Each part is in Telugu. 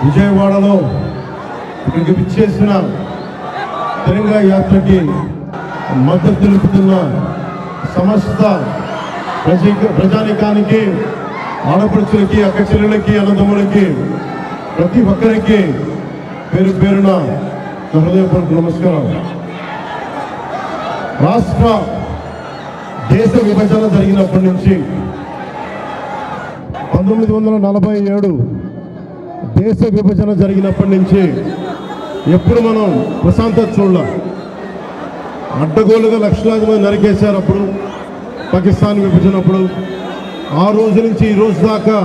విజయవాడలో ఇక్కడికి విచ్చేసిన తెలంగాణ యాత్రకి మద్దతు తెలుపుతున్న సమస్త ప్రజానికానికి, ఆడపడుచులకి, అక్క చెల్లెలకి, అన్నదమ్ములకి, ప్రతి ఒక్కరికి పేరు పేరున హృదయపూర్వక నమస్కారం. రాష్ట్ర దేశ విభజన జరిగినప్పటి నుంచి 1947 దేశ విభజన జరిగినప్పటి నుంచి ఎప్పుడు మనం ప్రశాంతత చూడాల. అడ్డగోలుగా లక్షలాది మంది నరికేశారు అప్పుడు పాకిస్తాన్ విభజనప్పుడు. ఆ రోజు నుంచి ఈ రోజు దాకా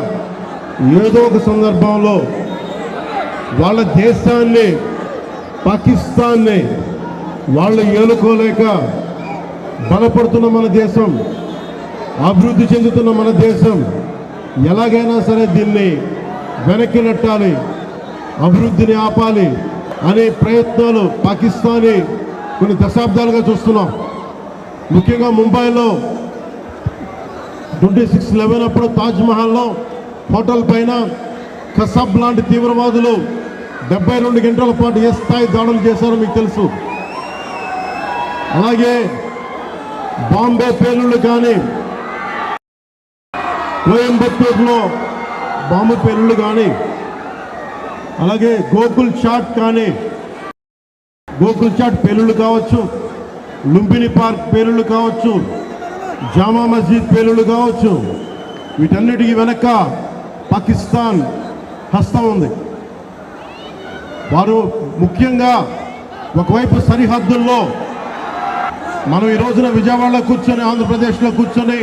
ఏదో ఒక సందర్భంలో వాళ్ళ దేశాన్ని, పాకిస్తాన్ని వాళ్ళు ఏలుకోలేక బలపడుతున్న మన దేశం, అభివృద్ధి చెందుతున్న మన దేశం ఎలాగైనా సరే దీన్ని వెనక్కి నెట్టాలి, అభివృద్ధిని ఆపాలి అనే ప్రయత్నాలు పాకిస్తానీ కొన్ని దశాబ్దాలుగా చూస్తున్నాం. ముఖ్యంగా ముంబైలో 26/11 అప్పుడు తాజ్మహల్లో హోటల్ పైన కసబ్ లాంటి తీవ్రవాదులు 72 గంటల పాటు ఏ స్థాయి దాడులు చేశారో మీకు తెలుసు. అలాగే బాంబే పేలుళ్ళు కానీ, కోయంబత్తూరులో బాంబు పేలుళ్ళు కానీ, అలాగే గోకుల్ చాట్ కానీ, గోకుల్ చాట్ పేలుళ్ళు కావచ్చు, లుంబిని పార్క్ పేలుళ్ళు కావచ్చు, జామా మస్జిద్ పేలుళ్ళు కావచ్చు, వీటన్నిటికీ వెనక పాకిస్తాన్ హస్తం ఉంది. వారు ముఖ్యంగా ఒకవైపు సరిహద్దుల్లో మనం ఈ రోజున విజయవాడలో కూర్చొని, ఆంధ్రప్రదేశ్లో కూర్చొని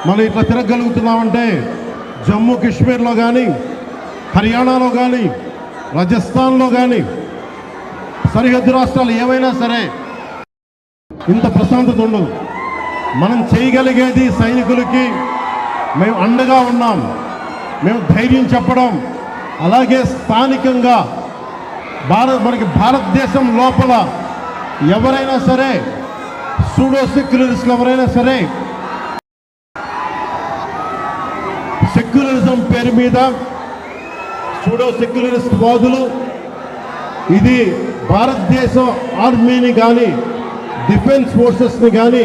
మనం ఇట్లా తిరగలుగుతున్నామంటే జమ్మూ కాశ్మీర్లో కానీ, హర్యానాలో కానీ, రాజస్థాన్లో కానీ, సరిహద్దు రాష్ట్రాలు ఏవైనా సరే ఇంత ప్రశాంతత ఉండదు. మనం చేయగలిగేది సైనికులకి మేము అండగా ఉన్నాం, మేము ధైర్యం చెప్పడం, అలాగే స్థానికంగా మనకి భారతదేశం లోపల ఎవరైనా సరే సూడో సెక్యులరిస్టులు ఎవరైనా సరే సెక్యులరిజం పేరు మీద సూడో సెక్యులరిస్ట్ వాదులు ఇది భారతదేశ ఆర్మీని కానీ, డిఫెన్స్ ఫోర్సెస్ని కానీ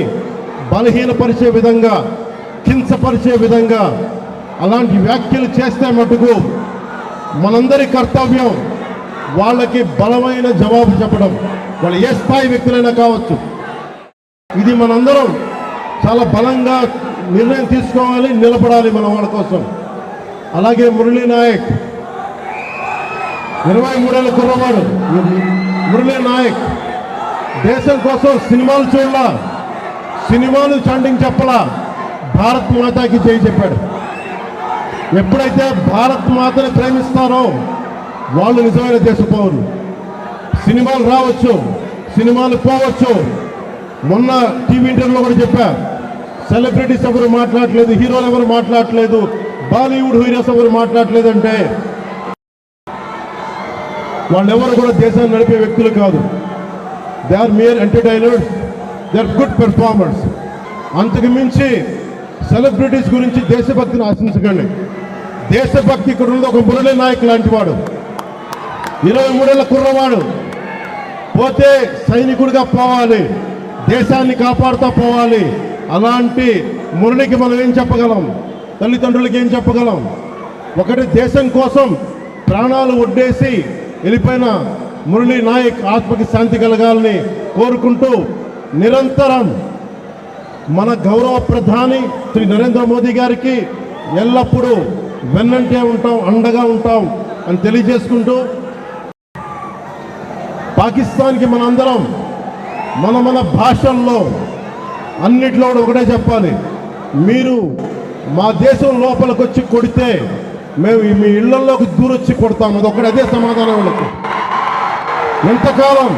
బలహీనపరిచే విధంగా, హింసపరిచే విధంగా అలాంటి వ్యాఖ్యలు చేస్తే మటుకు మనందరి కర్తవ్యం వాళ్ళకి బలమైన జవాబు చెప్పడం, వాళ్ళు ఏ స్థాయి వ్యక్తులైనా కావచ్చు. ఇది మనందరం చాలా బలంగా నిర్ణయం తీసుకోవాలి, నిలబడాలి మన వాళ్ళ కోసం. అలాగే మురళీ నాయక్ 23 ఏళ్ళ కుర్రవాడు మురళీ నాయక్ దేశం కోసం సినిమాలు చూడాల, సినిమాలు చాంటింగ్ చెప్పలా, భారత్ మాతాకి జై చెప్పాడు. ఎప్పుడైతే భారత్ మాతని ప్రేమిస్తారో వాళ్ళు నిజమైన దేశ పౌరులు. సినిమాలు రావచ్చు, సినిమాలు పోవచ్చు. మొన్న టీవీ ఇంటర్వ్యూలో కూడా చెప్పా, సెలబ్రిటీస్ ఎవరు మాట్లాడలేదు, హీరోలు ఎవరు మాట్లాడలేదు, బాలీవుడ్ హీరోస్ ఎవరు మాట్లాడలేదు అంటే వాళ్ళెవరు కూడా దేశాన్ని నడిపే వ్యక్తులు కాదు. They are mere entertainers, they are good performers. అంతకు మించి సెలబ్రిటీస్ గురించి దేశభక్తిని ఆశించకండి. దేశభక్తి ఇక్కడ ఉన్నది ఒక మురళీ నాయక్ లాంటి వాడు, 23 ఏళ్ళ కుర్రవాడు. పోతే సైనికుడిగా పోవాలి, దేశాన్ని కాపాడుతూ పోవాలి. అలాంటి మురళికి మనం ఏం చెప్పగలం? తల్లిదండ్రులకి ఏం చెప్పగలం? ఒకటి దేశం కోసం ప్రాణాలు ఒడ్డేసి వెళ్ళిపోయిన మురళీ నాయక్ ఆత్మకి శాంతి కలగాలని కోరుకుంటూ, నిరంతరం మన గౌరవ ప్రధాని శ్రీ నరేంద్ర మోదీ గారికి ఎల్లప్పుడూ వెన్నంటే ఉంటాం, అండగా ఉంటాం అని తెలియజేసుకుంటూ, పాకిస్తాన్కి మనందరం మన భాషల్లో అన్నిట్లో కూడా ఒకటే చెప్పాలి, మీరు మా దేశం లోపలికి వచ్చి కొడితే మేము మీ ఇళ్లలోకి దూరొచ్చి కొడతాం. అదే సమాధానం వాళ్ళకి. ఎంతకాలం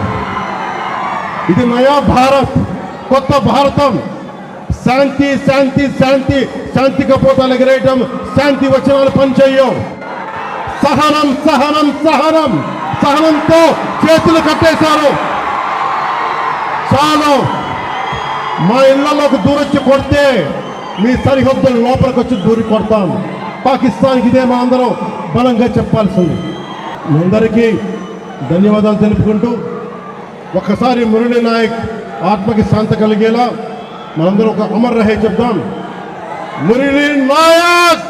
ఇది నయా భారత్, కొత్త భారతం, శాంతి శాంతి శాంతి, శాంతి కపోతాలు ఎగరేయటం, శాంతి వచనాలు పనిచేయం. సహనం సహనం సహనం, సహనంతో చేతులు కట్టేశారు. చాలు, మా ఇళ్లలోకి దూరొచ్చి కొడితే మీ సరిహద్దుల లోపలికి వచ్చి దూరి కొడతాం. పాకిస్తాన్కి ఇదే మా అందరం బలంగా చెప్పాల్సింది. మీ అందరికీ ధన్యవాదాలు తెలుపుకుంటూ ఒక్కసారి మురళీ నాయక్ ఆత్మకి శాంతి కలిగేలా మనందరం ఒక అమర్ రహే చెప్దాం. మురళీ నాయక్,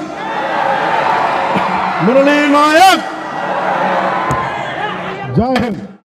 మురళీ నాయక్.